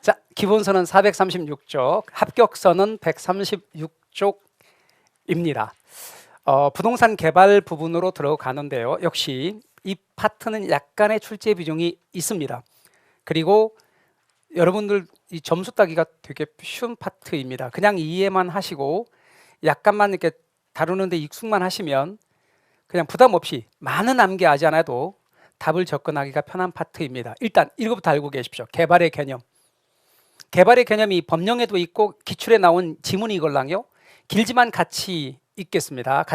자, 기본서는 436쪽, 합격서는 136쪽입니다. 부동산 개발 부분으로 들어가는데요. 역시 이 파트는 약간의 출제 비중이 있습니다. 그리고 여러분들 이 점수 따기가 되게 쉬운 파트입니다. 그냥 이해만 하시고 약간만 이렇게 다루는데 익숙만 하시면 그냥 부담 없이 많은 암기하지 않아도 답을 접근하기가 편한 파트입니다. 일단 이거부터 알고 계십시오. 개발의 개념. 개발의 개념이 법령에도 있고 기출에 나온 지문이 이걸랑요. 길지만 같이 읽겠습니다.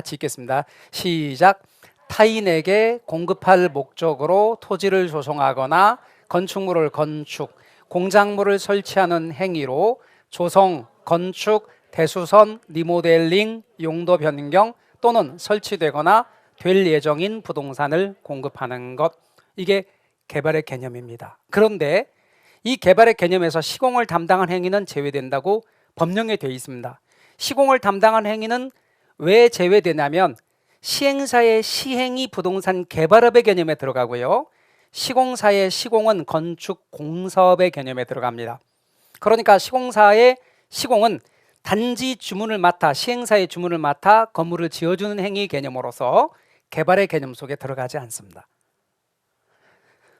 시작. 타인에게 공급할 목적으로 토지를 조성하거나 건축물을 건축, 공작물을 설치하는 행위로 조성, 건축, 대수선, 리모델링, 용도 변경 또는 설치되거나 될 예정인 부동산을 공급하는 것. 이게 개발의 개념입니다. 그런데 이 개발의 개념에서 시공을 담당한 행위는 제외된다고 법령에 되어 있습니다. 시공을 담당한 행위는 왜 제외되냐면 시행사의 시행이 부동산 개발업의 개념에 들어가고요. 시공사의 시공은 건축 공사업의 개념에 들어갑니다. 그러니까 시공사의 시공은 단지 주문을 맡아 시행사의 주문을 맡아 건물을 지어주는 행위 개념으로서 개발의 개념 속에 들어가지 않습니다.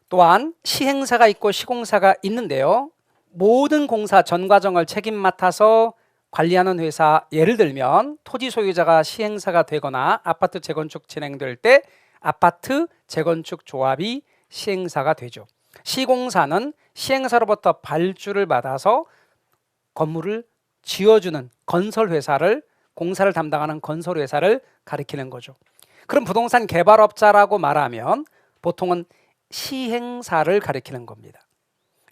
또한 시행사가 있고 시공사가 있는데요. 모든 공사 전 과정을 책임 맡아서 관리하는 회사, 예를 들면 토지 소유자가 시행사가 되거나 아파트 재건축 진행될 때 아파트 재건축 조합이 시행사가 되죠. 시공사는 시행사로부터 발주를 받아서 건물을 지어주는 건설회사를, 공사를 담당하는 건설회사를 가리키는 거죠. 그럼 부동산 개발업자라고 말하면 보통은 시행사를 가리키는 겁니다.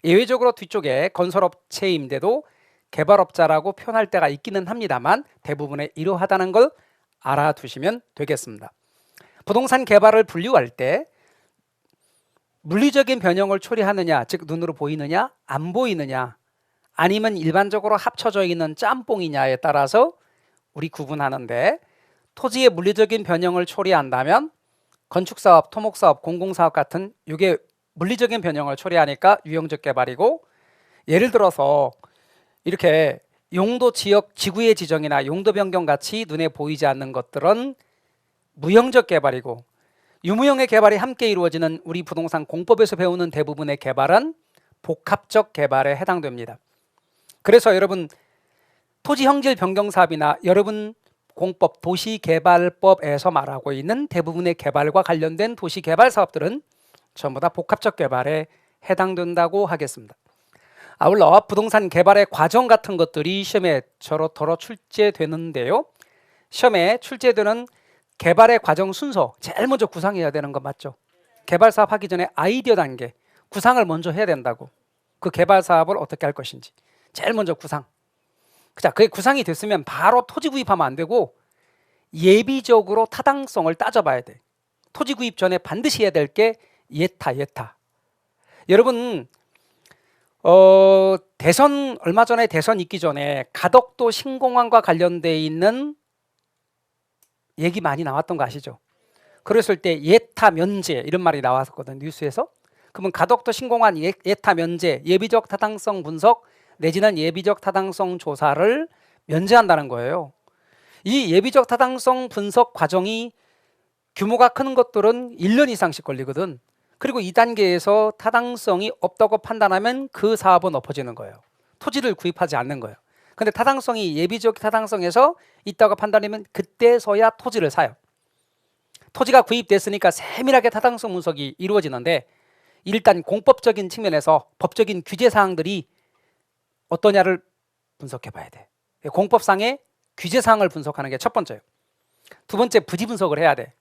예외적으로 뒤쪽에 건설업체임에도 개발업자라고 표현할 때가 있기는 합니다만 대부분의 이러하다는 걸 알아두시면 되겠습니다. 부동산 개발을 분류할 때 물리적인 변형을 초래하느냐, 즉 눈으로 보이느냐, 안 보이느냐, 아니면 일반적으로 합쳐져 있는 짬뽕이냐에 따라서 우리 구분하는데, 토지의 물리적인 변형을 초래한다면 건축사업, 토목사업, 공공사업 같은 이게 물리적인 변형을 초래하니까 유형적 개발이고, 예를 들어서 이렇게 용도 지역 지구의 지정이나 용도 변경 같이 눈에 보이지 않는 것들은 무형적 개발이고, 유무형의 개발이 함께 이루어지는 우리 부동산 공법에서 배우는 대부분의 개발은 복합적 개발에 해당됩니다. 그래서 여러분 토지 형질 변경 사업이나 여러분 공법 도시개발법에서 말하고 있는 대부분의 개발과 관련된 도시개발 사업들은 전부 다 복합적 개발에 해당된다고 하겠습니다. 아울러 부동산 개발의 과정 같은 것들이 시험에 저렇더러 출제되는데요. 시험에 출제되는 개발의 과정 순서, 제일 먼저 구상해야 되는 거 맞죠? 개발 사업 하기 전에 아이디어 단계, 구상을 먼저 해야 된다고. 그 개발 사업을 어떻게 할 것인지 제일 먼저 구상. 자, 그게 구상이 됐으면 바로 토지 구입하면 안 되고 예비적으로 타당성을 따져봐야 돼. 토지 구입 전에 반드시 해야 될 게 예타. 여러분 대선, 얼마 전에 대선 있기 전에 가덕도 신공항과 관련돼 있는 얘기 많이 나왔던 거 아시죠? 그랬을 때 예타 면제 이런 말이 나왔었거든, 뉴스에서. 그러면 가덕도 신공항 예타 면제, 예비적 타당성 분석 내지는 예비적 타당성 조사를 면제한다는 거예요. 이 예비적 타당성 분석 과정이 규모가 큰 것들은 1년 이상씩 걸리거든. 그리고 2단계에서 타당성이 없다고 판단하면 그 사업은 엎어지는 거예요. 토지를 구입하지 않는 거예요. 근데 타당성이 예비적 타당성에서 있다고 판단하면 그때서야 토지를 사요. 토지가 구입됐으니까 세밀하게 타당성 분석이 이루어지는데, 일단 공법적인 측면에서 법적인 규제 사항들이 어떠냐를 분석해 봐야 돼. 공법상의 규제 사항을 분석하는 게 첫 번째예요. 두 번째, 부지 분석을 해야 돼.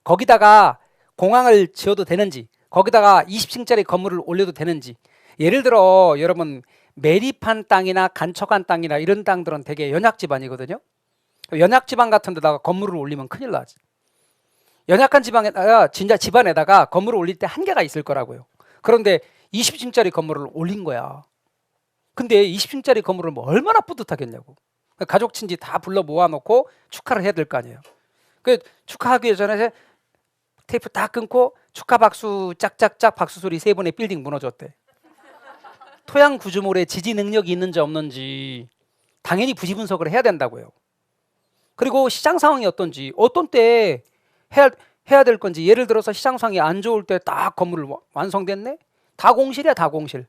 거기다가 공항을 지어도 되는지, 거기다가 20층짜리 건물을 올려도 되는지. 예를 들어 여러분 매립한 땅이나 간척한 땅이나 이런 땅들은 되게 연약지반이거든요. 연약지반 같은 데다가 건물을 올리면 큰일 나지. 연약한 지방에다가 진짜 집안에다가 건물을 올릴 때 한계가 있을 거라고요. 그런데 20층짜리 건물을 올린 거야. 근데 20층짜리 건물을 뭐 얼마나 뿌듯하겠냐고. 가족 친지 다 불러 모아놓고 축하를 해야 될 거 아니에요. 그 축하하기 전에 테이프 딱 끊고 축하 박수 짝짝짝 박수 소리 3번에 빌딩 무너졌대. 토양 구조물에 지지 능력이 있는지 없는지 당연히 부지 분석을 해야 된다고요. 그리고 시장 상황이 어떤지, 어떤 때에 해야 될 건지, 예를 들어서 시장 상황이 안 좋을 때 딱 건물 완성됐네? 다 공실이야, 다 공실.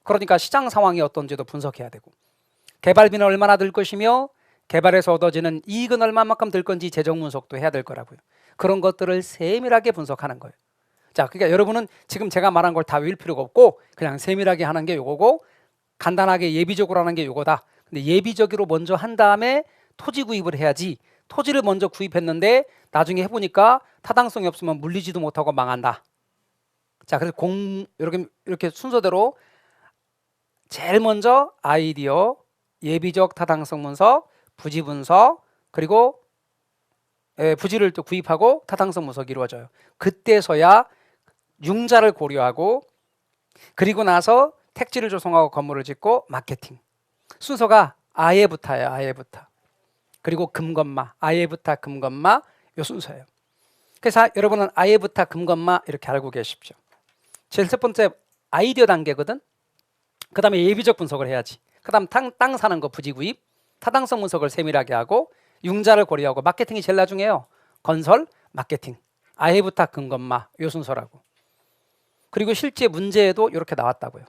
그러니까 시장 상황이 어떤지도 분석해야 되고, 개발비는 얼마나 들 것이며 개발에서 얻어지는 이익은 얼마만큼 들 건지 재정 분석도 해야 될 거라고요. 그런 것들을 세밀하게 분석하는 거예요. 자, 그러니까 여러분은 지금 제가 말한 걸 다 외울 필요가 없고 그냥 세밀하게 하는 게 요거고, 간단하게 예비적으로 하는 게 요거다. 근데 예비적으로 먼저 한 다음에 토지 구입을 해야지, 토지를 먼저 구입했는데 나중에 해보니까 타당성이 없으면 물리지도 못하고 망한다. 자, 그래서 이렇게 순서대로 제일 먼저 아이디어, 예비적 타당성 분석, 부지 분석, 그리고 부지를 또 구입하고 타당성 분석이 이루어져요. 그때서야 융자를 고려하고, 그리고 나서 택지를 조성하고 건물을 짓고 마케팅. 순서가 아예부타예요. 아예부타. 그리고 금건마, 아예부타, 금건마, 요 순서예요. 그래서 여러분은 아예부타, 금건마 이렇게 알고 계십시오. 제일 첫 번째 아이디어 단계거든. 그 다음에 예비적 분석을 해야지. 그 다음 땅 사는 거 부지 구입, 타당성 분석을 세밀하게 하고, 융자를 고려하고, 마케팅이 제일 나중에요. 건설, 마케팅, 아예부타, 금건마 요 순서라고. 그리고 실제 문제에도 이렇게 나왔다고요.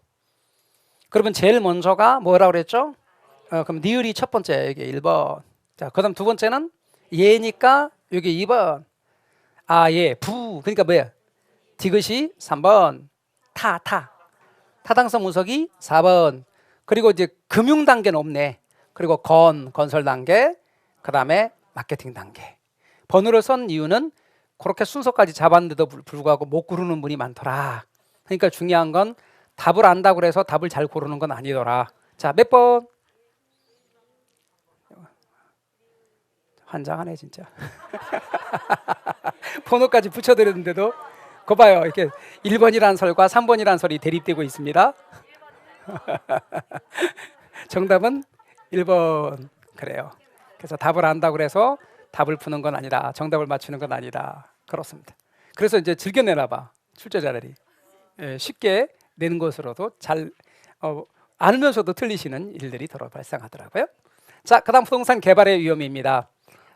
그러면 제일 먼저가 뭐라고 그랬죠? 그럼 니을이 첫 번째, 이게 1번. 자, 그 다음 두 번째는 예니까 여기 2번. 아예, 부, 그러니까 뭐야? 디귿이 3번. 타당성 분석이 4번. 그리고 이제 금융 단계는 없네. 그리고 건설 단계, 그 다음에 마케팅 단계. 번호를 쓴 이유는 그렇게 순서까지 잡았는데도 불구하고 못 고르는 분이 많더라. 그러니까 중요한 건 답을 안다고 그래서 답을 잘 고르는 건 아니더라. 자, 몇 번? 환장하네 진짜. 번호까지 붙여드렸는데도 거 봐요. 이렇게 1번이라는 설과 3번이라는 설이 대립되고 있습니다. 정답은 1번. 그래요. 그래서 답을 안다고 그래서 답을 푸는 건 아니다. 정답을 맞추는 건 아니다. 그렇습니다. 그래서 이제 즐겨내나 봐. 출제자들이. 쉽게 내는 것으로도 잘 알면서도 틀리시는 일들이 더러 발생하더라고요. 자, 그다음 부동산 개발의 위험입니다.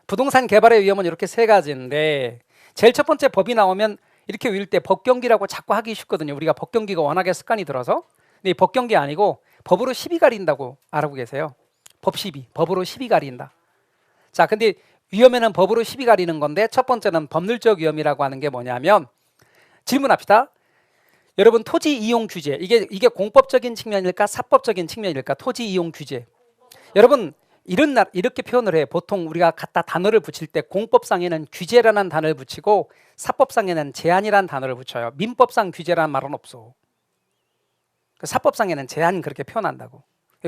부동산 개발의 위험은 이렇게 세 가지인데, 제일 첫 번째 법이 나오면 이렇게 외울 때 법경기라고 자꾸 하기 쉽거든요. 우리가 법경기가 워낙에 습관이 들어서. 근데 법경기 아니고 법으로 시비 가린다고 알고 계세요. 법 시비, 법으로 시비 가린다. 자, 근데 위험에는 법으로 시비 가리는 건데, 첫 번째는 법률적 위험이라고 하는 게 뭐냐면, 질문합시다. 여러분, 토지 이용 규제, 이게 공법적인 측면일까 사법적인 측면일까? 토지 이용 규제. 여러분, 이렇게 표현을 해. 보통 우리가 갖다 단어를 붙일 때 공법상에는 규제라는 단어를 붙이고 사법상에는 제한이라는 단어를 붙여요. 민법상 규제라는 말은 없어. 사법상에는 제한 그렇게 표현한다고.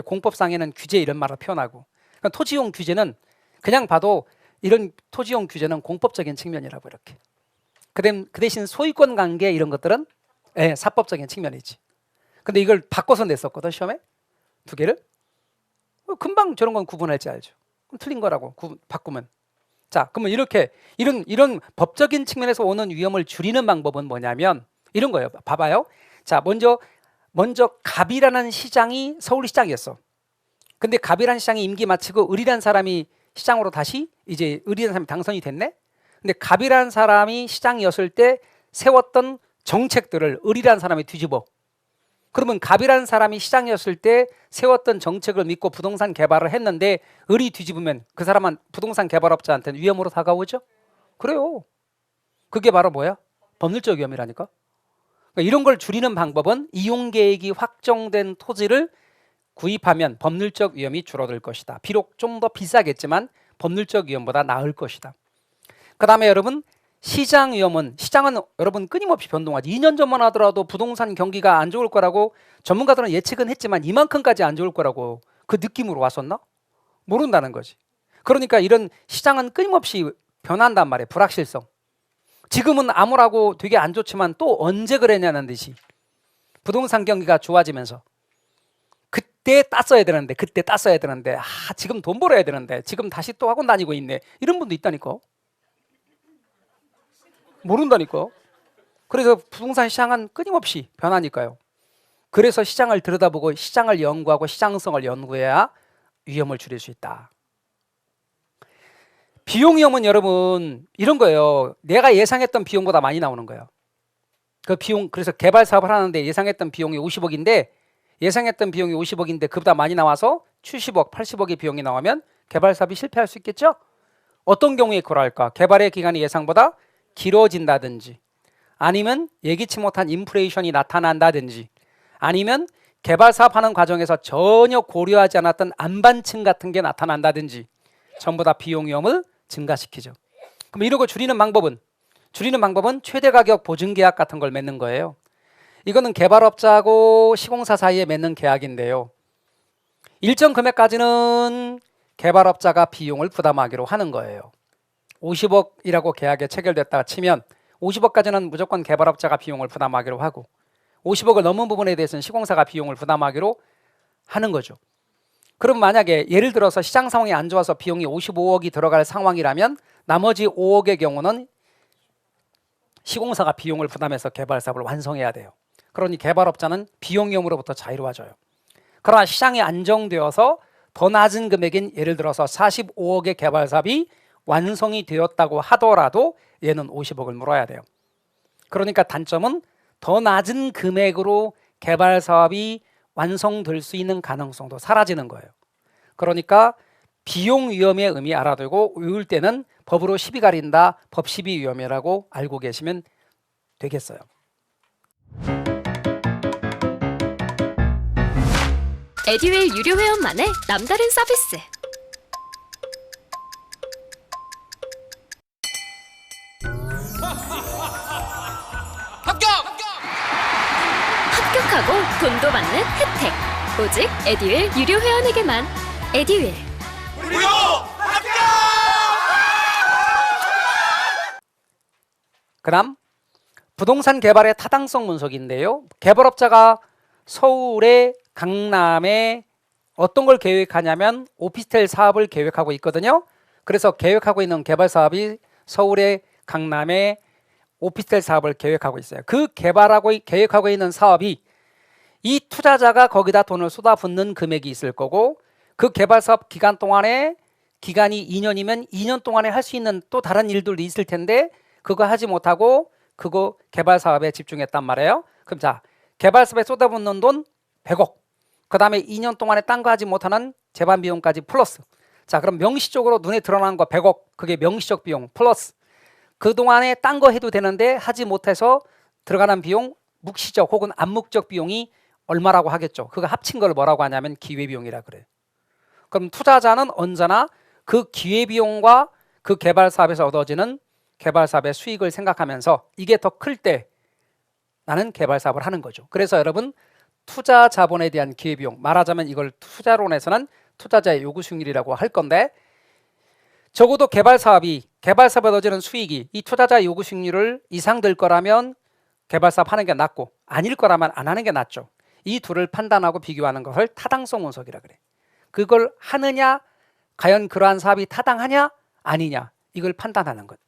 공법상에는 규제 이런 말을 표현하고. 그러니까 토지용 규제는 그냥 봐도 이런 토지용 규제는 공법적인 측면이라고 이렇게. 그 대신 소유권 관계 이런 것들은 사법적인 측면이지. 근데 이걸 바꿔서 냈었거든 시험에 두 개를. 금방 저런 건 구분할지 알죠. 그럼 틀린 거라고 바꾸면. 자, 그러면 이런 법적인 측면에서 오는 위험을 줄이는 방법은 뭐냐면 이런 거예요. 봐봐요. 자, 먼저 갑이라는 시장이 서울시장이었어. 근데 갑이라는 시장이 임기 마치고 을이라는 사람이 시장으로 다시 이제 을이라는 사람이 당선이 됐네. 근데 갑이라는 사람이 시장이었을 때 세웠던 정책들을 을이라는 사람이 뒤집어. 그러면 갑이라는 사람이 시장이었을 때 세웠던 정책을 믿고 부동산 개발을 했는데 을이 뒤집으면 그 사람은 부동산 개발업자한테는 위험으로 다가오죠? 그래요. 그게 바로 뭐야? 법률적 위험이라니까. 그러니까 이런 걸 줄이는 방법은 이용계획이 확정된 토지를 구입하면 법률적 위험이 줄어들 것이다. 비록 좀 더 비싸겠지만 법률적 위험보다 나을 것이다. 그 다음에 여러분, 시장은 여러분 끊임없이 변동하지. 2년 전만 하더라도 부동산 경기가 안 좋을 거라고 전문가들은 예측은 했지만 이만큼까지 안 좋을 거라고 그 느낌으로 왔었나? 모른다는 거지. 그러니까 이런 시장은 끊임없이 변한단 말이에요. 불확실성. 지금은 암울하고 되게 안 좋지만 또 언제 그랬냐는 듯이 부동산 경기가 좋아지면서 그때 땄어야 되는데 지금 돈 벌어야 되는데 지금 다시 또 학원 다니고 있네. 이런 분도 있다니까. 모른다니까. 그래서 부동산 시장은 끊임없이 변하니까요. 그래서 시장을 들여다보고 시장을 연구하고 시장성을 연구해야 위험을 줄일 수 있다. 비용 위험은 여러분 이런 거예요. 내가 예상했던 비용보다 많이 나오는 거예요. 그 비용, 그래서 개발 사업을 하는데 예상했던 비용이 50억인데 예상했던 비용이 50억인데 그보다 많이 나와서 70억, 80억의 비용이 나오면 개발 사업이 실패할 수 있겠죠? 어떤 경우에 그럴까? 개발의 기간이 예상보다 길어진다든지, 아니면 예기치 못한 인플레이션이 나타난다든지, 아니면 개발 사업하는 과정에서 전혀 고려하지 않았던 안반층 같은 게 나타난다든지, 전부 다 비용 위험을 증가시키죠. 그럼 이런 거 줄이는 방법은 최대 가격 보증 계약 같은 걸 맺는 거예요. 이거는 개발업자하고 시공사 사이에 맺는 계약인데요. 일정 금액까지는 개발업자가 비용을 부담하기로 하는 거예요. 50억이라고 계약에 체결됐다가 치면 50억까지는 무조건 개발업자가 비용을 부담하기로 하고 50억을 넘은 부분에 대해서는 시공사가 비용을 부담하기로 하는 거죠. 그럼 만약에 예를 들어서 시장 상황이 안 좋아서 비용이 55억이 들어갈 상황이라면 나머지 5억의 경우는 시공사가 비용을 부담해서 개발 사업을 완성해야 돼요. 그러니 개발업자는 비용 위험으로부터 자유로워져요. 그러나 시장이 안정되어서 더 낮은 금액인 예를 들어서 45억의 개발 사업이 완성이 되었다고 하더라도 얘는 50억을 물어야 돼요. 그러니까 단점은 더 낮은 금액으로 개발 사업이 완성될 수 있는 가능성도 사라지는 거예요. 그러니까 비용 위험의 의미 알아두고 외울 때는 법으로 시비 가린다, 법 시비 위험이라고 알고 계시면 되겠어요. 에듀윌 유료 회원만의 남다른 서비스. 합격하고 돈도 받는 혜택. 오직 에듀윌 유료 회원에게만. 에듀윌. 무료 합격! 그다음 부동산 개발의 타당성 분석인데요. 개발업자가 서울에 강남에 어떤 걸 계획하냐면 오피스텔 사업을 계획하고 있거든요. 그래서 계획하고 있는 개발 사업이 서울에 강남에 오피스텔 사업을 계획하고 있어요. 그 계획하고 있는 사업이 이 투자자가 거기다 돈을 쏟아붓는 금액이 있을 거고 그 개발 사업 기간 동안에 기간이 2년이면 2년 동안에 할 수 있는 또 다른 일들도 있을 텐데 그거 하지 못하고 그거 개발 사업에 집중했단 말이에요. 그럼 자, 개발 사업에 쏟아붓는 돈 100억. 그 다음에 2년 동안에 딴 거 하지 못하는 재반 비용까지 플러스. 자, 그럼 명시적으로 눈에 드러나는 거 100억. 그게 명시적 비용 플러스. 그동안에 딴 거 해도 되는데 하지 못해서 들어가는 비용 묵시적 혹은 암묵적 비용이 얼마라고 하겠죠. 그거 합친 걸 뭐라고 하냐면 기회비용이라 그래요. 그럼 투자자는 언제나 그 기회비용과 그 개발 사업에서 얻어지는 개발 사업의 수익을 생각하면서 이게 더 클 때 나는 개발 사업을 하는 거죠. 그래서 여러분 투자 자본에 대한 기회비용, 말하자면 이걸 투자론에서는 투자자의 요구 수익률이라고 할 건데 적어도 개발 사업에 얻어지는 수익이 이 투자자의 요구 수익률을 이상 될 거라면 개발 사업 하는 게 낫고 아닐 거라면 안 하는 게 낫죠. 이 둘을 판단하고 비교하는 것을 타당성 분석이라 그래. 그걸 하느냐, 과연 그러한 사업이 타당하냐 아니냐 이걸 판단하는 것.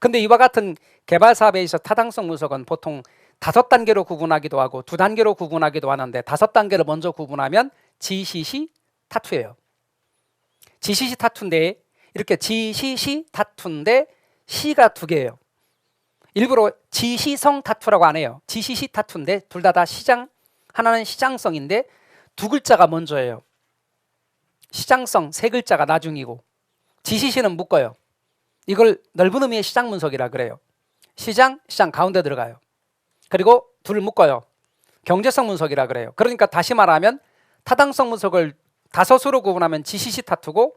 근데 이와 같은 개발 사업에 있어 타당성 분석은 보통 5단계로 구분하기도 하고 2단계로 구분하기도 하는데 5단계를 먼저 구분하면 GCC 타투예요. GCC 타투인데 이렇게 GCC 타투인데 C가 2개예요. 일부러 지시성 타투라고 안 해요. GCC 타투인데 둘 다 시장, 하나는 시장성인데 2글자가 먼저예요. 시장성 3글자가 나중이고 GCC는 묶어요. 이걸 넓은 의미의 시장 분석이라 그래요. 시장 가운데 들어가요. 그리고 둘을 묶어요. 경제성 분석이라 그래요. 그러니까 다시 말하면 타당성 분석을 5수로 구분하면 GCC 타투고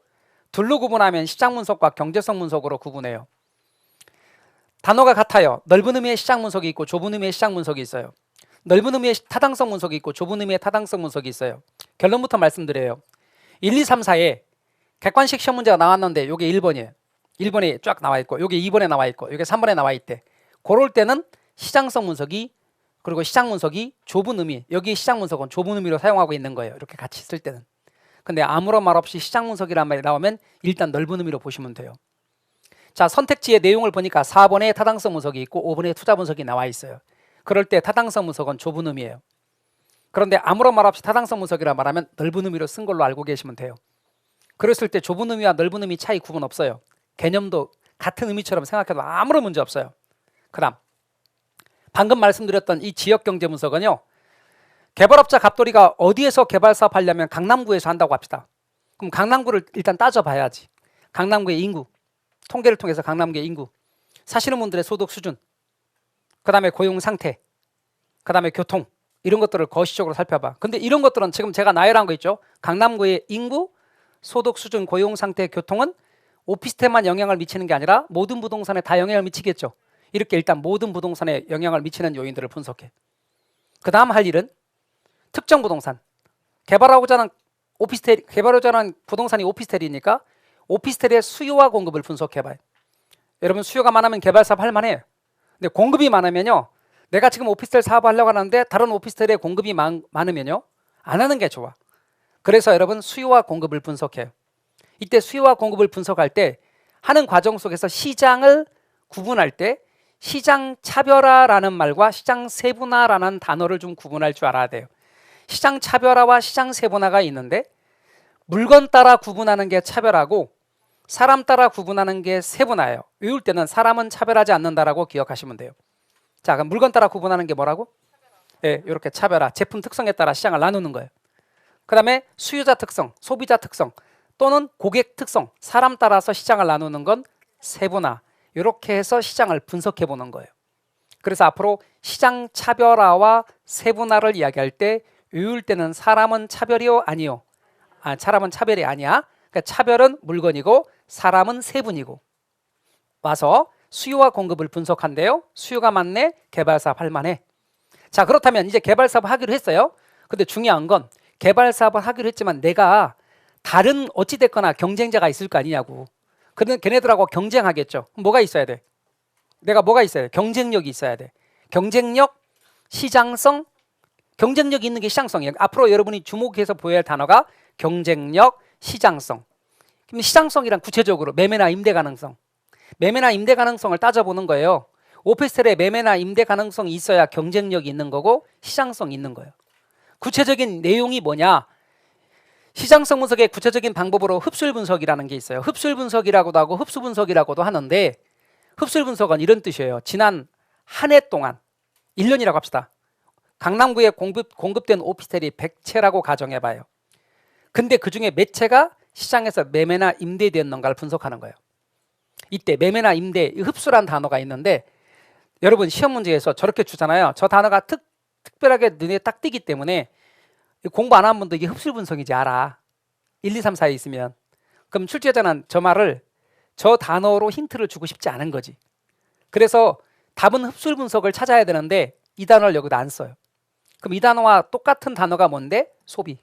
둘로 구분하면 시장 분석과 경제성 분석으로 구분해요. 단어가 같아요. 넓은 의미의 시장 분석이 있고 좁은 의미의 시장 분석이 있어요. 넓은 의미의 타당성 분석이 있고 좁은 의미의 타당성 분석이 있어요. 결론부터 말씀드려요. 1, 2, 3, 4에 객관식 시험 문제가 나왔는데 이게 1번이에요. 1번에 쫙 나와 있고 이게 2번에 나와 있고 이게 3번에 나와 있대. 그럴 때는 시장성 분석이 그리고 시장 분석이 좁은 의미, 여기 시장 분석은 좁은 의미로 사용하고 있는 거예요. 이렇게 같이 쓸 때는. 근데 아무런 말 없이 시장 분석이란 말이 나오면 일단 넓은 의미로 보시면 돼요. 자, 선택지의 내용을 보니까 4번에 타당성 분석이 있고 5번에 투자 분석이 나와 있어요. 그럴 때 타당성 분석은 좁은 의미예요. 그런데 아무런 말 없이 타당성 분석이라 말하면 넓은 의미로 쓴 걸로 알고 계시면 돼요. 그랬을 때 좁은 의미와 넓은 의미 차이 구분 없어요. 개념도 같은 의미처럼 생각해도 아무런 문제 없어요. 그 다음 방금 말씀드렸던 이 지역경제 분석은요, 개발업자 갑돌이가 어디에서 개발사업 하려면 강남구에서 한다고 합시다. 그럼 강남구를 일단 따져봐야지. 강남구의 인구, 통계를 통해서 강남구의 인구, 사시는 분들의 소득 수준, 그 다음에 고용 상태, 그 다음에 교통, 이런 것들을 거시적으로 살펴봐. 근데 이런 것들은 지금 제가 나열한 거 있죠. 강남구의 인구, 소득 수준, 고용 상태, 교통은 오피스텔만 영향을 미치는 게 아니라 모든 부동산에 다 영향을 미치겠죠. 이렇게 일단 모든 부동산에 영향을 미치는 요인들을 분석해. 그 다음 할 일은 특정 부동산, 개발하고자 하는 오피스텔, 개발하고자 하는 부동산이 오피스텔이니까 오피스텔의 수요와 공급을 분석해봐요. 여러분, 수요가 많으면 개발사업 할 만해요. 근데 공급이 많으면요, 내가 지금 오피스텔 사업을 하려고 하는데 다른 오피스텔의 공급이 많으면요, 안 하는 게 좋아. 그래서 여러분, 수요와 공급을 분석해요. 이때 수요와 공급을 분석할 때 하는 과정 속에서 시장을 구분할 때 시장 차별화라는 말과 시장 세분화라는 단어를 좀 구분할 줄 알아야 돼요. 시장 차별화와 시장 세분화가 있는데 물건 따라 구분하는 게 차별화고 사람 따라 구분하는 게 세분화예요. 외울 때는 사람은 차별하지 않는다라고 기억하시면 돼요. 자, 그럼 물건 따라 구분하는 게 뭐라고? 네, 이렇게 차별화, 제품 특성에 따라 시장을 나누는 거예요. 그 다음에 수요자 특성, 소비자 특성 또는 고객 특성, 사람 따라서 시장을 나누는 건 세분화. 이렇게 해서 시장을 분석해 보는 거예요. 그래서 앞으로 시장 차별화와 세분화를 이야기할 때 외울 때는 사람은 차별이요? 아니요? 사람은 차별이 아니야. 그러니까 차별은 물건이고 사람은 세분이고. 와서 수요와 공급을 분석한대요. 수요가 많네, 개발사업 할 만해. 자, 그렇다면 이제 개발사업 하기로 했어요. 근데 중요한 건 개발사업을 하기로 했지만 내가 다른 어찌됐거나 경쟁자가 있을 거 아니냐고. 그러면 걔네들하고 경쟁하겠죠. 뭐가 있어야 돼? 내가 뭐가 있어야 돼? 경쟁력이 있어야 돼. 경쟁력, 시장성, 경쟁력이 있는 게 시장성이에요. 앞으로 여러분이 주목해서 보여야 할 단어가 경쟁력, 시장성. 그럼 시장성이란 구체적으로 매매나 임대 가능성. 매매나 임대 가능성을 따져보는 거예요. 오피스텔에 매매나 임대 가능성이 있어야 경쟁력이 있는 거고 시장성이 있는 거예요. 구체적인 내용이 뭐냐? 시장성 분석의 구체적인 방법으로 흡수율 분석이라는 게 있어요. 흡수율 분석이라고도 하고 흡수 분석이라고도 하는데 흡수율 분석은 이런 뜻이에요. 지난 한 해 동안 1년이라고 합시다. 강남구에 공급된 오피스텔이 100채라고 가정해봐요. 근데 그중에 몇 채가 시장에서 매매나 임대되었는가를 분석하는 거예요. 이때 매매나 임대, 흡수란 단어가 있는데 여러분 시험 문제에서 저렇게 주잖아요. 저 단어가 특별하게 눈에 딱 띄기 때문에 공부 안 한 분도 이게 흡수율 분석인지 알아. 1, 2, 3, 4에 있으면. 그럼 출제자는 저 말을 저 단어로 힌트를 주고 싶지 않은 거지. 그래서 답은 흡수율 분석을 찾아야 되는데 이 단어를 여기다 안 써요. 그럼 이 단어와 똑같은 단어가 뭔데? 소비.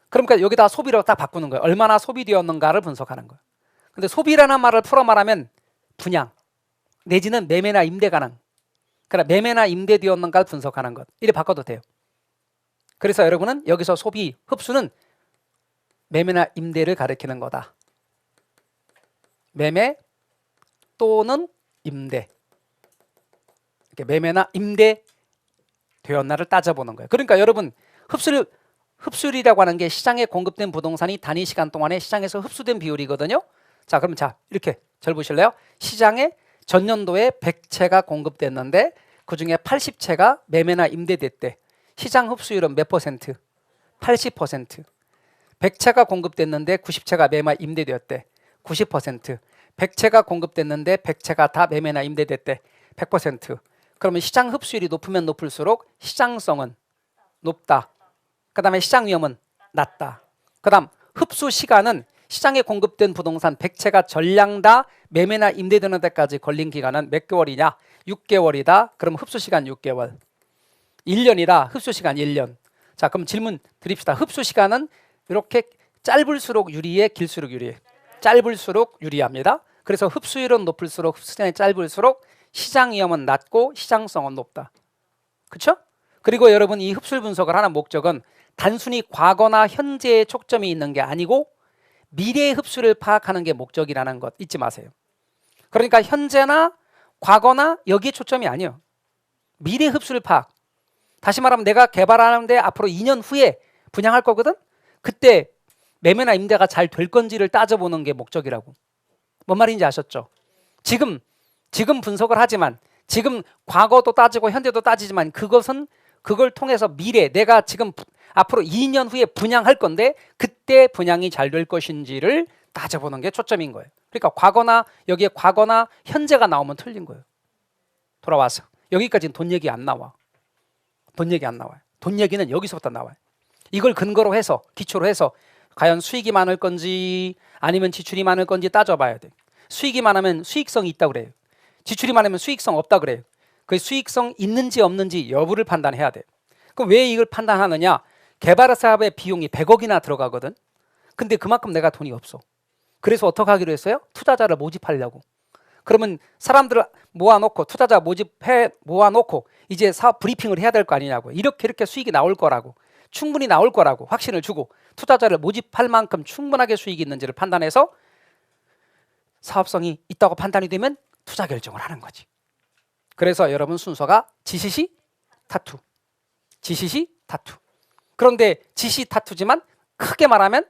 그러니까 여기다 소비로 딱 바꾸는 거예요. 얼마나 소비되었는가를 분석하는 거예요. 근데 소비라는 말을 풀어 말하면 분양 내지는 매매나 임대 가능. 그러니까 매매나 임대되었는가를 분석하는 것. 이렇게 바꿔도 돼요. 그래서 여러분은 여기서 소비, 흡수는 매매나 임대를 가리키는 거다. 매매 또는 임대. 이렇게 매매나 임대 되었나를 따져보는 거예요. 그러니까 여러분 흡수율이라고 하는 게 시장에 공급된 부동산이 단위 시간 동안에 시장에서 흡수된 비율이거든요. 자, 그럼 이렇게 절 보실래요? 시장에 전년도에 100채가 공급됐는데 그중에 80채가 매매나 임대됐대. 시장 흡수율은 몇 퍼센트? 80%. 100채가 공급됐는데 90채가 매매 임대되었대. 90%. 100채가 공급됐는데 100채가 다 매매나 임대됐대. 100%. 그러면 시장 흡수율이 높으면 높을수록 시장성은 높다. 그 다음에 시장 위험은 낮다. 그 다음 흡수 시간은 시장에 공급된 부동산 100채가 전량 다 매매나 임대되는 데까지 걸린 기간은 몇 개월이냐? 6개월이다. 그럼 흡수 시간 6개월. 1년이다. 흡수 시간 1년. 자, 그럼 질문 드립시다. 흡수 시간은 이렇게 짧을수록 유리해, 길수록 유리해? 짧을수록 유리합니다. 그래서 흡수율은 높을수록 흡수 시간이 짧을수록 시장 위험은 낮고 시장성은 높다. 그렇죠? 그리고 여러분 이 흡수율 분석을 하는 목적은 단순히 과거나 현재에 초점이 있는 게 아니고 미래의 흡수를 파악하는 게 목적이라는 것 잊지 마세요. 그러니까 현재나 과거나 여기에 초점이 아니에요. 미래 흡수를 파악. 다시 말하면 내가 개발하는데 앞으로 2년 후에 분양할 거거든. 그때 매매나 임대가 잘 될 건지를 따져보는 게 목적이라고. 뭔 말인지 아셨죠? 지금 분석을 하지만 지금 과거도 따지고 현재도 따지지만 그걸 통해서 미래 내가 지금 앞으로 2년 후에 분양할 건데 그때 분양이 잘 될 것인지를 따져보는 게 초점인 거예요. 그러니까 여기에 과거나 현재가 나오면 틀린 거예요. 돌아와서 여기까지는 돈 얘기 안 나와. 돈 얘기 안 나와요. 돈 얘기는 여기서부터 나와요. 이걸 근거로 해서 기초로 해서 과연 수익이 많을 건지 아니면 지출이 많을 건지 따져봐야 돼. 수익이 많으면 수익성이 있다 그래요. 지출이 많으면 수익성 없다 그래요. 그 수익성 있는지 없는지 여부를 판단해야 돼. 그럼 왜 이걸 판단하느냐? 개발 사업의 비용이 100억이나 들어가거든. 근데 그만큼 내가 돈이 없어. 그래서 어떻게 하기로 했어요? 투자자를 모집하려고. 그러면 사람들을 모아놓고 투자자 모아놓고 이제 사업 브리핑을 해야 될 거 아니냐고. 이렇게 수익이 나올 거라고. 충분히 나올 거라고 확신을 주고 투자자를 모집할 만큼 충분하게 수익이 있는지를 판단해서 사업성이 있다고 판단이 되면 투자 결정을 하는 거지. 그래서 여러분 순서가 지시시 타투. 지시시 타투. 그런데 지시 타투지만 크게 말하면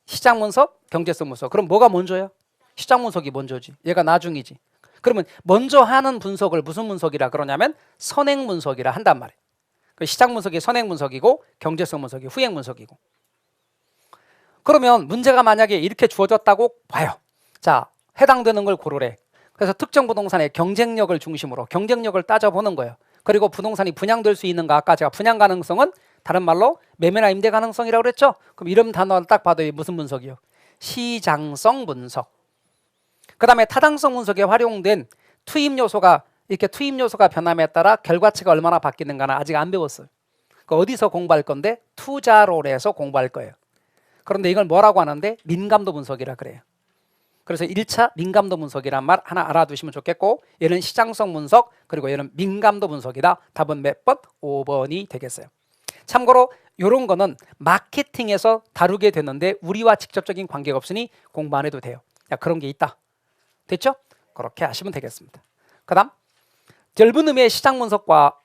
시장 분석, 경제성 분석. 그럼 뭐가 먼저야? 시장 분석이 먼저지. 얘가 나중이지. 그러면 먼저 하는 분석을 무슨 분석이라 그러냐면 선행 분석이라 한단 말이에요. 시장 분석이 선행 분석이고 경제성 분석이 후행 분석이고. 그러면 문제가 만약에 이렇게 주어졌다고 봐요. 자, 해당되는 걸 고르래. 그래서 특정 부동산의 경쟁력을 중심으로 경쟁력을 따져보는 거예요. 그리고 부동산이 분양될 수 있는가. 아까 제가 분양 가능성은 다른 말로 매매나 임대 가능성이라고 그랬죠. 그럼 이런 단어를 딱 봐도 무슨 분석이요? 시장성 분석. 그 다음에 타당성 분석에 활용된 투입 요소가 변함에 따라 결과치가 얼마나 바뀌는가는 아직 안 배웠어요. 어디서 공부할 건데? 투자롤에서 공부할 거예요. 그런데 이걸 뭐라고 하는데? 민감도 분석이라 그래요. 그래서 1차 민감도 분석이란 말 하나 알아두시면 좋겠고, 얘는 시장성 분석, 그리고 얘는 민감도 분석이다. 답은 몇 번? 5번이 되겠어요. 참고로 이런 거는 마케팅에서 다루게 되는데 우리와 직접적인 관계가 없으니 공부 안 해도 돼요. 야, 그런 게 있다. 됐죠? 그렇게 하시면 되겠습니다. 그 다음 넓은 의미의 시장 분석과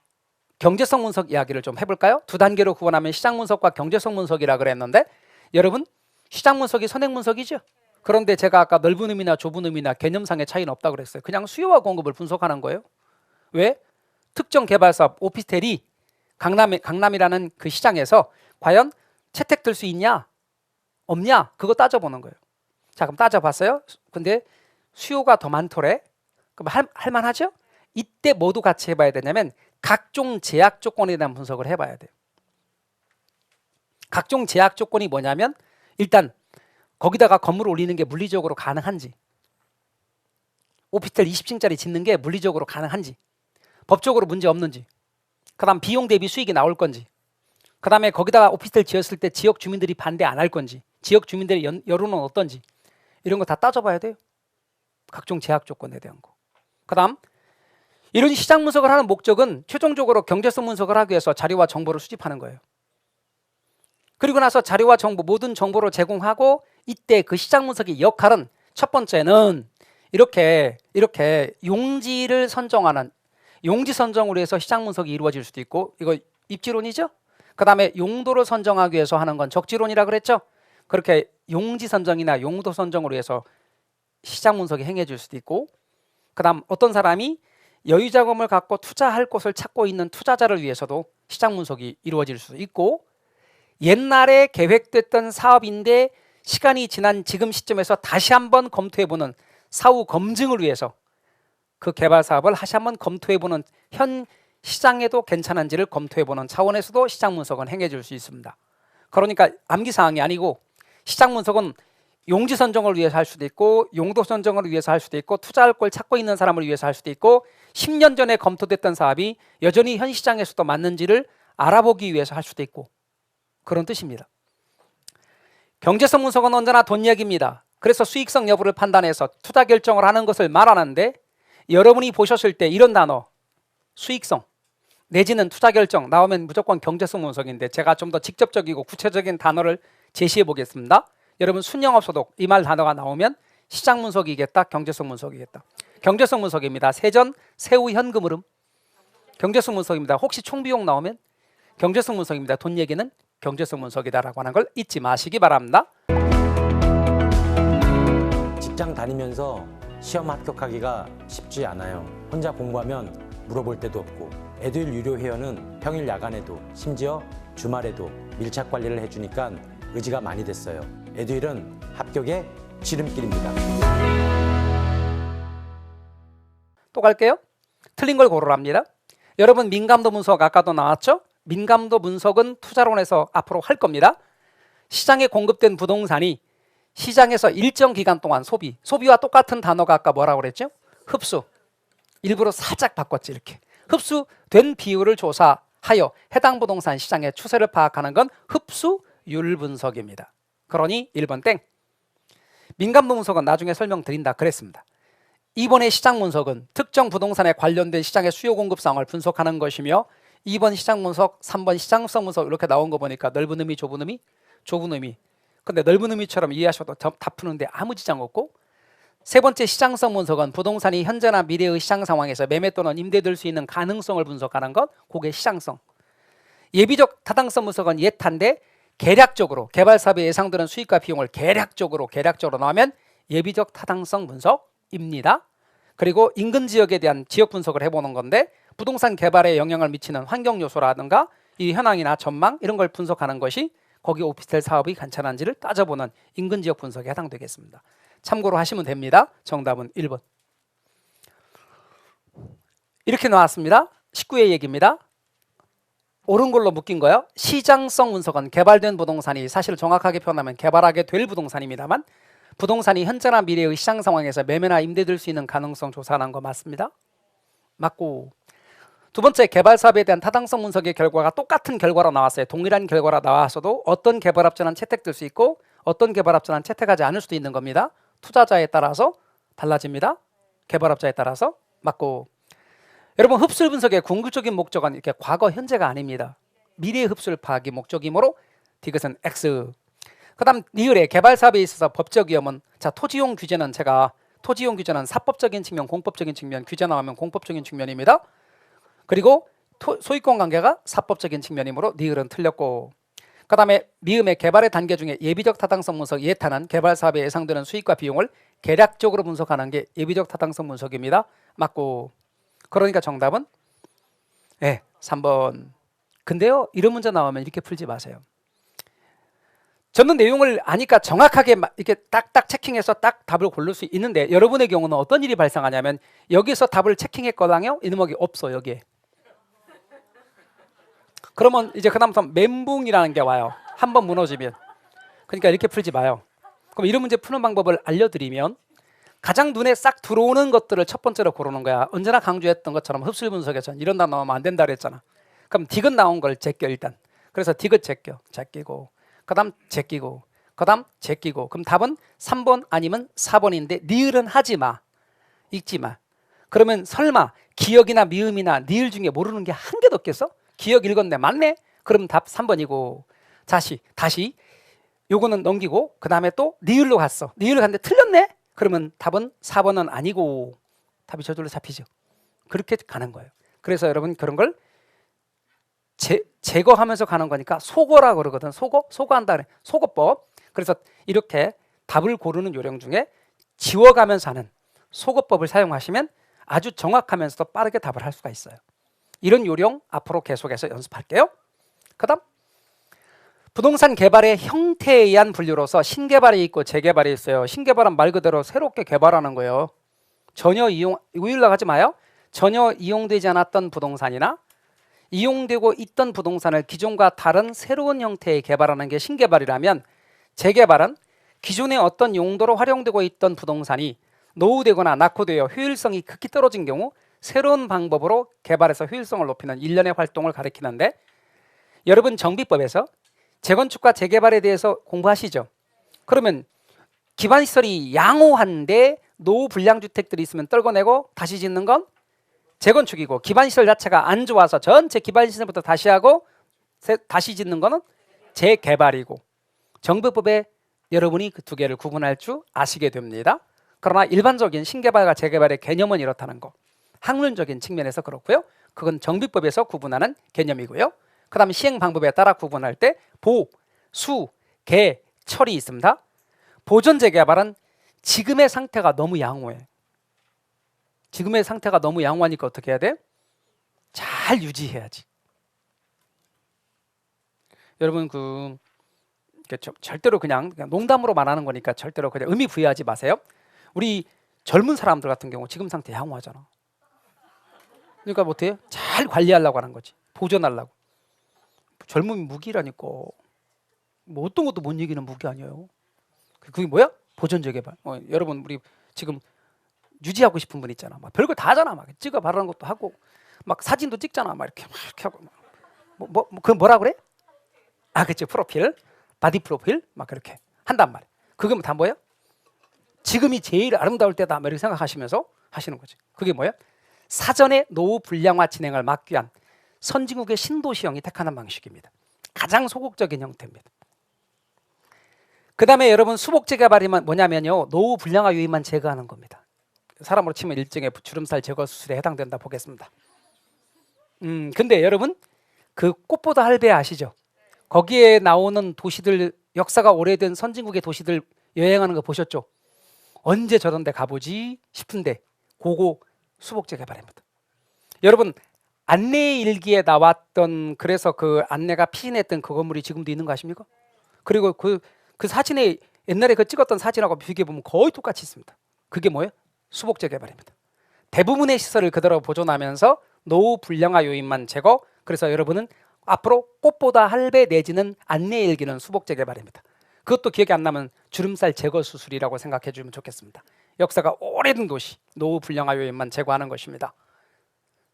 경제성 분석 이야기를 좀 해볼까요? 두 단계로 구분하면 시장 분석과 경제성 분석이라 그랬는데, 여러분 시장 분석이 선행 분석이죠. 그런데 제가 아까 넓은 의미나 좁은 의미나 개념상의 차이는 없다고 그랬어요. 그냥 수요와 공급을 분석하는 거예요. 왜? 특정 개발사업 오피스텔이 강남이라는 그 시장에서 과연 채택될 수 있냐 없냐 그거 따져보는 거예요. 자, 그럼 따져봤어요. 근데 수요가 더 많더래. 그럼 할만하죠? 이때 모두 같이 해봐야 되냐면 각종 제약 조건에 대한 분석을 해봐야 돼요. 각종 제약 조건이 뭐냐면 일단 거기다가 건물을 올리는 게 물리적으로 가능한지, 오피스텔 20층짜리 짓는 게 물리적으로 가능한지, 법적으로 문제 없는지, 그 다음 비용 대비 수익이 나올 건지, 그 다음에 거기다가 오피스텔 지었을 때 지역 주민들이 반대 안 할 건지, 지역 주민들의 여론은 어떤지, 이런 거 다 따져봐야 돼요. 각종 제약 조건에 대한 거. 그 다음 이런 시장 분석을 하는 목적은 최종적으로 경제성 분석을 하기 위해서 자료와 정보를 수집하는 거예요. 그리고 나서 자료와 정보, 모든 정보를 제공하고, 이때 그 시장 분석의 역할은 첫 번째는 이렇게 용지를 선정하는, 용지 선정으로 해서 시장 분석이 이루어질 수도 있고, 이거 입지론이죠. 그 다음에 용도를 선정하기 위해서 하는 건 적지론이라 그랬죠. 그렇게 용지 선정이나 용도 선정으로 해서 시장 분석이 행해질 수도 있고, 그 다음 어떤 사람이 여유 자금을 갖고 투자할 곳을 찾고 있는 투자자를 위해서도 시장 분석이 이루어질 수 있고, 옛날에 계획됐던 사업인데 시간이 지난 지금 시점에서 다시 한번 검토해보는 사후 검증을 위해서 그 개발 사업을 다시 한번 검토해보는, 현 시장에도 괜찮은지를 검토해보는 차원에서도 시장 분석은 행해질 수 있습니다. 그러니까 암기사항이 아니고, 시장 분석은 용지 선정을 위해서 할 수도 있고, 용도 선정을 위해서 할 수도 있고, 투자할 걸 찾고 있는 사람을 위해서 할 수도 있고, 10년 전에 검토됐던 사업이 여전히 현 시장에서도 맞는지를 알아보기 위해서 할 수도 있고, 그런 뜻입니다. 경제성 분석은 언제나 돈 얘기입니다. 그래서 수익성 여부를 판단해서 투자 결정을 하는 것을 말하는데, 여러분이 보셨을 때 이런 단어 수익성 내지는 투자 결정 나오면 무조건 경제성 분석인데, 제가 좀 더 직접적이고 구체적인 단어를 제시해 보겠습니다. 여러분 순영업소득 이 말 단어가 나오면 시장 분석이겠다, 경제성 분석이겠다? 경제성 분석입니다. 세전, 세후 현금 흐름 경제성 분석입니다. 혹시 총비용 나오면 경제성 분석입니다. 돈 얘기는 경제성 분석이다라고 하는 걸 잊지 마시기 바랍니다. 직장 다니면서 시험 합격하기가 쉽지 않아요. 혼자 공부하면 물어볼 데도 없고 에듀윌 유료 회원은 평일 야간에도 심지어 주말에도 밀착 관리를 해주니까 의지가 많이 됐어요. 에듀윌은 합격의 지름길입니다. 또 갈게요. 틀린 걸 고르랍니다. 여러분 민감도 분석 아까도 나왔죠? 민감도 분석은 투자론에서 앞으로 할 겁니다. 시장에 공급된 부동산이 시장에서 일정 기간 동안 소비와 똑같은 단어가 아까 뭐라고 그랬죠? 흡수. 일부러 살짝 바꿨지 이렇게. 흡수된 비율을 조사하여 해당 부동산 시장의 추세를 파악하는 건 흡수율 분석입니다. 그러니 1번 땡. 민감도 분석은 나중에 설명드린다 그랬습니다. 이번의 시장 분석은 특정 부동산에 관련된 시장의 수요 공급 상황을 분석하는 것이며 2번 시장 분석, 3번 시장성 분석 이렇게 나온 거 보니까 넓은 의미, 좁은 의미, 좁은 의미. 근데 넓은 의미처럼 이해하셔도 다 푸는데 아무 지장 없고 세 번째 시장성 분석은 부동산이 현재나 미래의 시장 상황에서 매매 또는 임대될 수 있는 가능성을 분석하는 것, 그게 시장성. 예비적 타당성 분석은 예타인데 계략적으로 개발 사업에 예상되는 수익과 비용을 계략적으로 나오면 예비적 타당성 분석입니다. 그리고 인근 지역에 대한 지역 분석을 해보는 건데 부동산 개발에 영향을 미치는 환경 요소라든가 이 현황이나 전망 이런 걸 분석하는 것이 거기 오피스텔 사업이 괜찮은지를 따져보는 인근 지역 분석에 해당되겠습니다. 참고로 하시면 됩니다. 정답은 1번. 이렇게 나왔습니다. 19회 얘기입니다. 옳은 걸로 묶인 거요. 시장성 분석은 개발된 부동산이 사실 정확하게 표현하면 개발하게 될 부동산입니다만 부동산이 현재나 미래의 시장 상황에서 매매나 임대될 수 있는 가능성 조사하는 거 맞습니다. 맞고 두 번째 개발 사업에 대한 타당성 분석의 결과가 똑같은 결과로 나왔어요. 동일한 결과로 나왔어도 어떤 개발업자는 채택될 수 있고 어떤 개발업자는 채택하지 않을 수도 있는 겁니다. 투자자에 따라서 달라집니다. 개발업자에 따라서 맞고 여러분 흡수율 분석의 궁극적인 목적은 이렇게 과거 현재가 아닙니다. 미래 흡수율 파악이 목적이므로 디귿은 X. 그다음 니을의 개발 사업에 있어서 법적 위험은 자 토지용 규제는 토지용 규제는 사법적인 측면, 공법적인 측면, 규제 나오면 공법적인 측면입니다. 그리고 소유권 관계가 사법적인 측면이므로 니을은 틀렸고 그 다음에 미음의 개발의 단계 중에 예비적 타당성 분석 예타는 개발 사업에 예상되는 수익과 비용을 계략적으로 분석하는 게 예비적 타당성 분석입니다. 맞고 그러니까 정답은 3번. 근데요 이런 문제 나오면 이렇게 풀지 마세요. 저는 내용을 아니까 정확하게 이렇게 딱딱 체킹해서 딱 답을 고를 수 있는데 여러분의 경우는 어떤 일이 발생하냐면 여기서 답을 체킹했거든요. 이놈이 없어 여기에. 그러면 이제 그다음부터 멘붕이라는 게 와요. 한번 무너지면. 그러니까 이렇게 풀지 마요. 그럼 이런 문제 푸는 방법을 알려드리면 가장 눈에 싹 들어오는 것들을 첫 번째로 고르는 거야. 언제나 강조했던 것처럼 흡수율 분석에서는 이런 단어 나오면 안 된다 그랬잖아. 그럼 디귿 나온 걸 제껴 일단. 그래서 디귿 제끼고 그다음 제끼고 그다음 제끼고 그럼 답은 3번 아니면 4번인데 니을은 하지 마. 읽지 마. 그러면 설마 기억이나 미음이나 니을 중에 모르는 게 한 개도 없겠어? 기억 읽었네. 맞네? 그럼 답 3번이고 다시 요거는 넘기고 그 다음에 또 니을로 갔어. 니을로 갔는데 틀렸네? 그러면 답은 4번은 아니고 답이 저절로 잡히죠. 그렇게 가는 거예요. 그래서 여러분 그런 걸 제거하면서 가는 거니까 소거라고 그러거든. 소거한다 그래. 소거법. 그래서 이렇게 답을 고르는 요령 중에 지워가면서 하는 소거법을 사용하시면 아주 정확하면서도 빠르게 답을 할 수가 있어요. 이런 요령 앞으로 계속해서 연습할게요. 그 다음 부동산 개발의 형태에 의한 분류로서 신개발이 있고 재개발이 있어요. 신개발은 말 그대로 새롭게 개발하는 거예요. 전혀 우일락하지 마요. 전혀 이용되지 않았던 부동산이나 이용되고 있던 부동산을 기존과 다른 새로운 형태의 개발하는 게 신개발이라면 재개발은 기존의 어떤 용도로 활용되고 있던 부동산이 노후되거나 낙후되어 효율성이 극히 떨어진 경우 새로운 방법으로 개발해서 효율성을 높이는 일련의 활동을 가리키는데 여러분 정비법에서 재건축과 재개발에 대해서 공부하시죠? 그러면 기반시설이 양호한데 노후 불량주택들이 있으면 떨궈내고 다시 짓는 건 재건축이고 기반시설 자체가 안 좋아서 전체 기반시설부터 다시 하고 다시 짓는 거는 재개발이고 정비법에 여러분이 그 두 개를 구분할 줄 아시게 됩니다. 그러나 일반적인 신개발과 재개발의 개념은 이렇다는 거. 학문적인 측면에서 그렇고요. 그건 정비법에서 구분하는 개념이고요. 그 다음에 시행 방법에 따라 구분할 때 보, 수, 개, 철이 있습니다. 보존 재개발은 지금의 상태가 너무 양호해. 지금의 상태가 너무 양호하니까 어떻게 해야 돼? 잘 유지해야지. 여러분 절대로 그냥 농담으로 말하는 거니까 절대로 그냥 의미 부여하지 마세요. 우리 젊은 사람들 같은 경우 지금 상태 양호하잖아. 그러니까 어때요? 잘 관리하려고 하는 거지. 보존하려고. 젊음이 무기라니까. 뭐 어떤 것도 못 이기는 무기 아니에요. 그게 뭐야? 보존 재개발. 여러분 우리 지금 유지하고 싶은 분 있잖아. 막 별걸 다 하잖아. 막 찍어 바르는 것도 하고, 막 사진도 찍잖아. 막 이렇게 하고. 그 뭐라 그래? 아, 그치. 프로필, 바디 프로필 막 그렇게 한단 말이야. 그게 다 뭐야? 지금이 제일 아름다울 때다. 이렇게 생각하시면서 하시는 거지. 그게 뭐야? 사전에 노후 불량화 진행을 막기 위한 선진국의 신도시형이 택하는 방식입니다. 가장 소극적인 형태입니다. 그 다음에 여러분 수복 재개발이 뭐냐면요, 노후 불량화 요인만 제거하는 겁니다. 사람으로 치면 일종의 주름살 제거 수술에 해당된다 보겠습니다. 근데 여러분 그 꽃보다 할배 아시죠? 거기에 나오는 도시들, 역사가 오래된 선진국의 도시들 여행하는 거 보셨죠? 언제 저런 데 가보지 싶은데 그거 수복 재개발입니다. 여러분 안내 일기에 나왔던, 그래서 그 안내가 피신했던 그 건물이 지금도 있는 거 아십니까? 그리고 그 사진에 옛날에 그 찍었던 사진하고 비교해 보면 거의 똑같이 있습니다. 그게 뭐예요? 수복 재개발입니다. 대부분의 시설을 그대로 보존하면서 노후 불량화 요인만 제거. 그래서 여러분은 앞으로 꽃보다 할배 내지는 안내 일기는 수복 재개발입니다. 그것도 기억이 안 나면 주름살 제거 수술이라고 생각해 주면 좋겠습니다. 역사가 오래된 도시, 노후 불량화 요인만 제거하는 것입니다.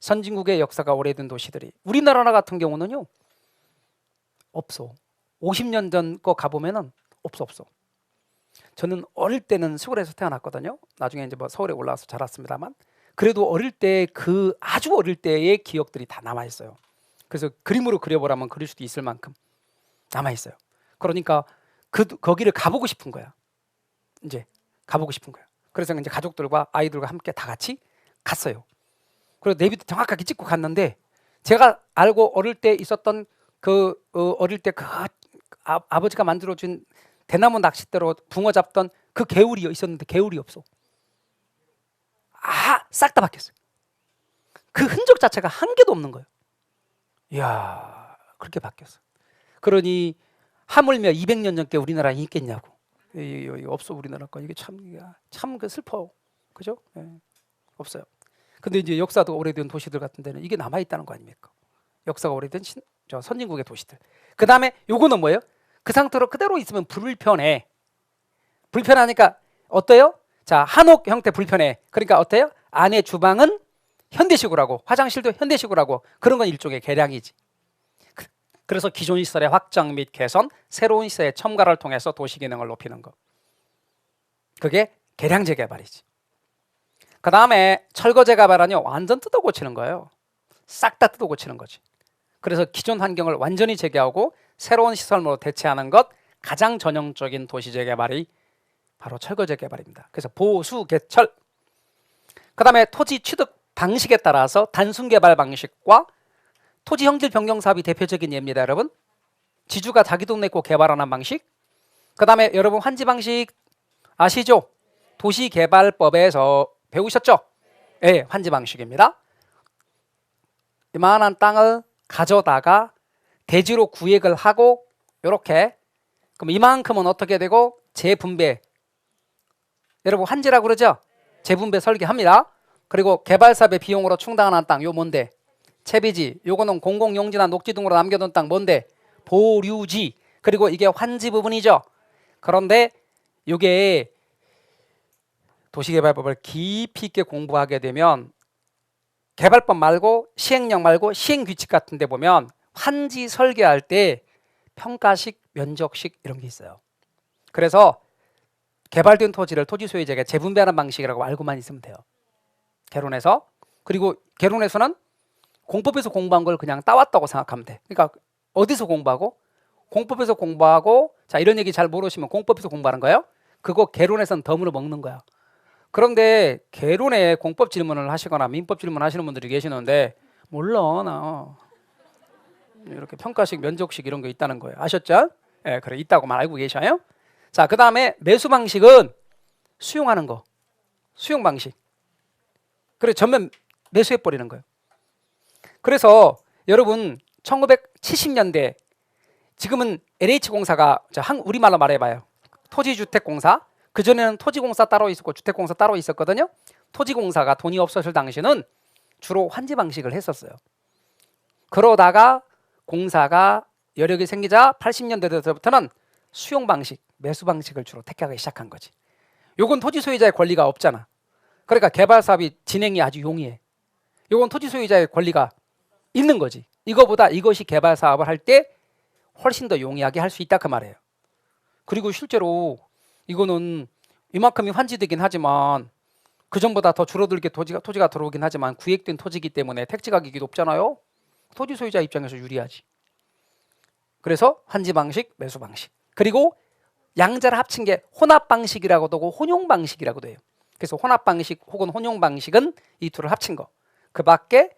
선진국의 역사가 오래된 도시들이, 우리나라 같은 경우는요 없어. 50년 전 거 가보면은 없어. 저는 어릴 때는 시골에서 태어났거든요. 나중에 이제 뭐 서울에 올라와서 자랐습니다만, 그래도 어릴 때 아주 어릴 때의 기억들이 다 남아 있어요. 그래서 그림으로 그려보라면 그릴 수도 있을 만큼 남아 있어요. 그러니까 거기를 가보고 싶은 거야. 이제 가보고 싶은 거야. 그래서 이제 가족들과 아이들과 함께 다 같이 갔어요. 그리고 내비도 정확하게 찍고 갔는데, 제가 알고 어릴 때 있었던 어릴 때 아버지가 만들어준 대나무 낚싯대로 붕어 잡던 그 개울이 있었는데 개울이 없어. 싹 다 바뀌었어요. 그 흔적 자체가 한 개도 없는 거예요. 이야, 그렇게 바뀌었어. 그러니 하물며 200년 전께 우리나라에 있겠냐고. 없어, 우리나라 거. 이게 참 슬퍼. 그죠? 예, 없어요. 근데 이제 역사도 오래된 도시들 같은 데는 이게 남아 있다는 거 아닙니까? 역사가 오래된 선진국의 도시들. 그 다음에 요거는 뭐예요? 그 상태로 그대로 있으면 불편해. 불편하니까 어때요? 자, 한옥 형태 불편해. 그러니까 어때요? 안에 주방은 현대식으로 하고 화장실도 현대식으로 하고, 그런 건 일종의 개량이지. 그래서 기존 시설의 확장 및 개선, 새로운 시설의 첨가를 통해서 도시 기능을 높이는 것. 그게 개량 재개발이지. 그 다음에 철거 재개발은요, 완전 뜯어 고치는 거예요. 싹 다 뜯어 고치는 거지. 그래서 기존 환경을 완전히 재개하고 새로운 시설물로 대체하는 것, 가장 전형적인 도시 재개발이 바로 철거 재개발입니다. 그래서 보수 개철. 그 다음에 토지 취득 방식에 따라서 단순 개발 방식과 토지 형질 변경 사업이 대표적인 예입니다. 여러분 지주가 자기 돈 내고 개발하는 방식. 그 다음에 여러분 환지 방식 아시죠? 도시개발법에서 배우셨죠? 네, 환지 방식입니다. 이만한 땅을 가져다가 대지로 구획을 하고, 이렇게, 그럼 이만큼은 어떻게 되고 재분배. 여러분 환지라고 그러죠? 재분배 설계합니다. 그리고 개발사업의 비용으로 충당하는 땅, 요 뭔데? 채비지. 요거는 공공용지나 녹지 등으로 남겨둔 땅 뭔데? 보류지. 그리고 이게 환지 부분이죠. 그런데 이게 도시개발법을 깊이 있게 공부하게 되면 개발법 말고 시행령 말고 시행규칙 같은 데 보면 환지 설계할 때 평가식, 면적식 이런 게 있어요. 그래서 개발된 토지를 토지 소유자에게 재분배하는 방식이라고 알고만 있으면 돼요. 개론에서. 그리고 개론에서는 공법에서 공부한 걸 그냥 따왔다고 생각하면 돼. 그러니까 어디서 공부하고? 공법에서 공부하고, 자 이런 얘기 잘 모르시면 공법에서 공부하는 거예요. 그거 개론에서는 덤으로 먹는 거야. 그런데 개론에 공법 질문을 하시거나 민법 질문 하시는 분들이 계시는데, 몰라 이렇게 평가식, 면적식 이런 거 있다는 거예요. 아셨죠? 예, 그래 있다고만 알고 계셔요. 자, 그 다음에 매수 방식은 수용하는 거, 수용 방식. 그래 전면 매수해 버리는 거예요. 그래서 여러분 1970년대 지금은 LH공사가 우리말로 말해봐요. 토지주택공사. 그전에는 토지공사 따로 있었고 주택공사 따로 있었거든요. 토지공사가 돈이 없었을 당시는 주로 환지 방식을 했었어요. 그러다가 공사가 여력이 생기자 80년대부터는 수용 방식, 매수 방식을 주로 택하기 시작한 거지. 요건 토지 소유자의 권리가 없잖아. 그러니까 개발 사업이 진행이 아주 용이해. 요건 토지 소유자의 권리가 있는 거지. 이거보다 이것이 개발 사업을 할 때 훨씬 더 용이하게 할 수 있다 그 말이에요. 그리고 실제로 이거는 이만큼이 환지되긴 하지만 그전보다 더 줄어들게 토지가 들어오긴 하지만 구획된 토지이기 때문에 택지 가격이 높잖아요. 토지 소유자 입장에서 유리하지. 그래서 환지 방식, 매수 방식. 그리고 양자를 합친 게 혼합 방식이라고도 하고 혼용 방식이라고도 해요. 그래서 혼합 방식 혹은 혼용 방식은 이 둘을 합친 거. 그 밖에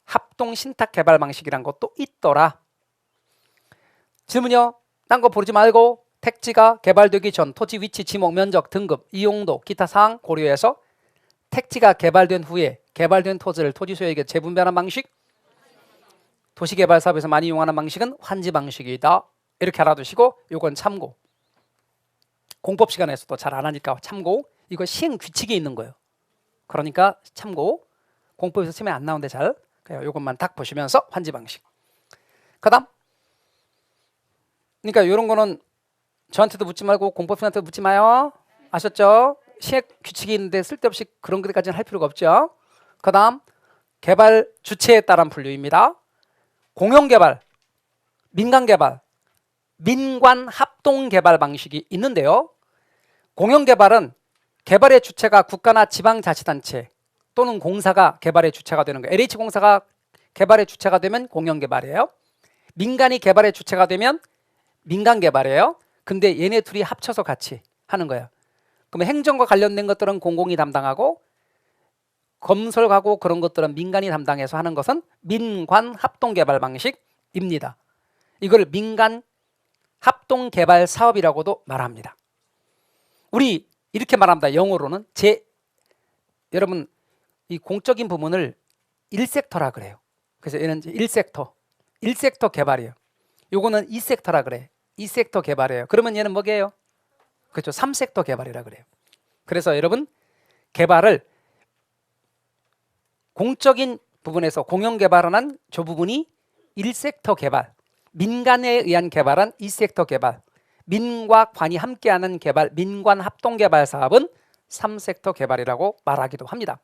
합동 신탁 개발 방식이란 것도 있더라. 질문요. 딴 거 보지 말고 택지가 개발되기 전 토지 위치, 지목, 면적, 등급, 이용도, 기타 사항 고려해서 택지가 개발된 후에 개발된 토지를 토지 소유에게 재분배하는 방식, 도시개발 사업에서 많이 이용하는 방식은 환지 방식이다. 이렇게 알아두시고 요건 참고. 공법 시간에서도 잘 안 하니까 참고. 이거 시행 규칙에 있는 거예요. 그러니까 참고. 공법에서 치면 안 나오는데 잘. 그냥 요것만 딱 보시면서 환지 방식. 그다음. 그러니까 이런 거는 저한테도 묻지 말고 공법생한테도 묻지 마요. 아셨죠? 시행 규칙이 있는데 쓸데없이 그런 것까지는 할 필요가 없죠. 그 다음 개발 주체에 따른 분류입니다. 공용개발, 민간개발, 민관합동개발 방식이 있는데요. 공용개발은 개발의 주체가 국가나 지방자치단체 또는 공사가 개발의 주체가 되는 거예요. LH공사가 개발의 주체가 되면 공용개발이에요. 민간이 개발의 주체가 되면 민간개발이에요. 근데 얘네 둘이 합쳐서 같이 하는 거야. 그러면 행정과 관련된 것들은 공공이 담당하고 건설하고 그런 것들은 민간이 담당해서 하는 것은 민관 합동개발 방식입니다. 이걸 민간 합동개발 사업이라고도 말합니다. 우리 이렇게 말합니다. 영어로는 여러분 이 공적인 부문을 1섹터라 그래요. 그래서 얘는 1섹터 개발이에요. 요거는 2섹터라 그래. 2섹터 개발이에요. 그러면 얘는 뭐게요? 그렇죠. 3섹터 개발이라 그래요. 그래서 여러분 개발을 공적인 부분에서 공영 개발하는 저 부분이 1섹터 개발, 민간에 의한 개발은 2섹터 개발, 민과 관이 함께하는 개발, 민관 합동 개발 사업은 3섹터 개발이라고 말하기도 합니다.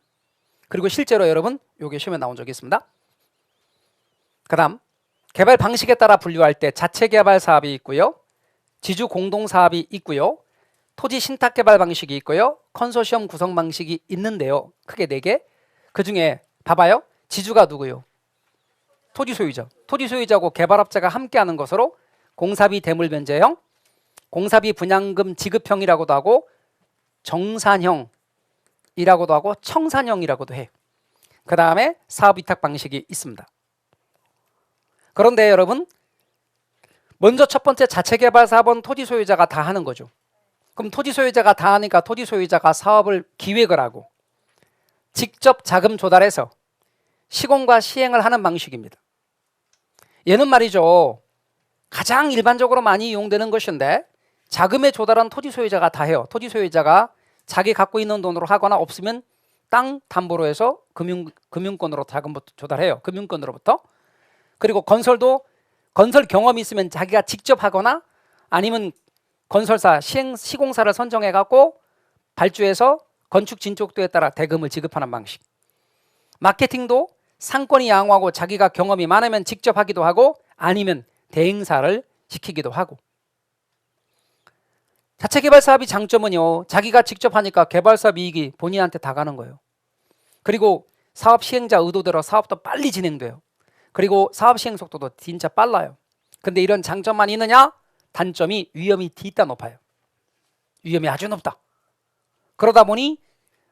그리고 실제로 여러분 요게 시험에 나온 적이 있습니다. 그다음 개발 방식에 따라 분류할 때 자체 개발 사업이 있고요. 지주 공동 사업이 있고요. 토지 신탁 개발 방식이 있고요. 컨소시엄 구성 방식이 있는데요. 크게 4개. 그중에 봐봐요. 지주가 누구요? 토지 소유자. 토지 소유자고 개발업자가 함께하는 것으로 공사비 대물 변제형, 공사비 분양금 지급형이라고도 하고 정산형이라고도 하고 청산형이라고도 해. 그 다음에 사업 위탁 방식이 있습니다. 그런데 여러분 먼저 첫 번째 자체 개발 사업은 토지 소유자가 다 하는 거죠. 그럼 토지 소유자가 다 하니까 토지 소유자가 사업을 기획을 하고 직접 자금 조달해서 시공과 시행을 하는 방식입니다. 얘는 말이죠. 가장 일반적으로 많이 이용되는 것인데 자금의 조달은 토지 소유자가 다 해요. 토지 소유자가 자기 갖고 있는 돈으로 하거나 없으면 땅 담보로 해서 금융권으로 자금부터 조달해요. 금융권으로부터. 그리고 건설도 건설 경험이 있으면 자기가 직접 하거나 아니면 건설사, 시공사를 선정해 갖고 발주해서 건축 진척도에 따라 대금을 지급하는 방식. 마케팅도 상권이 양호하고 자기가 경험이 많으면 직접 하기도 하고 아니면 대행사를 시키기도 하고. 자체 개발 사업의 장점은요. 자기가 직접 하니까 개발 사업 이익이 본인한테 다 가는 거예요. 그리고 사업 시행자 의도대로 사업도 빨리 진행돼요. 그리고 사업 시행 속도도 진짜 빨라요. 근데 이런 장점만 있느냐? 단점이 위험이 뒤따 높아요. 위험이 아주 높다. 그러다 보니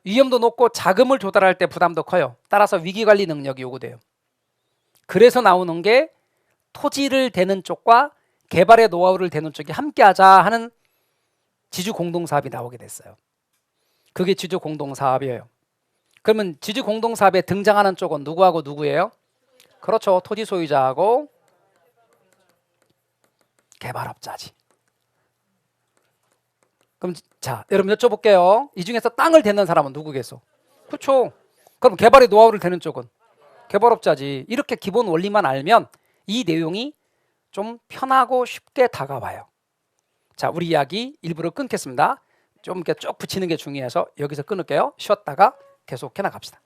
위험도 높고 자금을 조달할 때 부담도 커요. 따라서 위기관리 능력이 요구돼요. 그래서 나오는 게 토지를 대는 쪽과 개발의 노하우를 대는 쪽이 함께하자 하는 지주 공동사업이 나오게 됐어요. 그게 지주 공동사업이에요. 그러면 지주 공동사업에 등장하는 쪽은 누구하고 누구예요? 그렇죠. 토지 소유자하고 개발업자지. 그럼 자, 여러분 여쭤볼게요. 이 중에서 땅을 대는 사람은 누구겠어? 그렇죠. 그럼 개발의 노하우를 대는 쪽은 개발업자지. 이렇게 기본 원리만 알면 이 내용이 좀 편하고 쉽게 다가와요. 자, 우리 이야기 일부러 끊겠습니다. 좀 이렇게 쭉 붙이는 게 중요해서 여기서 끊을게요. 쉬었다가 계속해 나갑시다.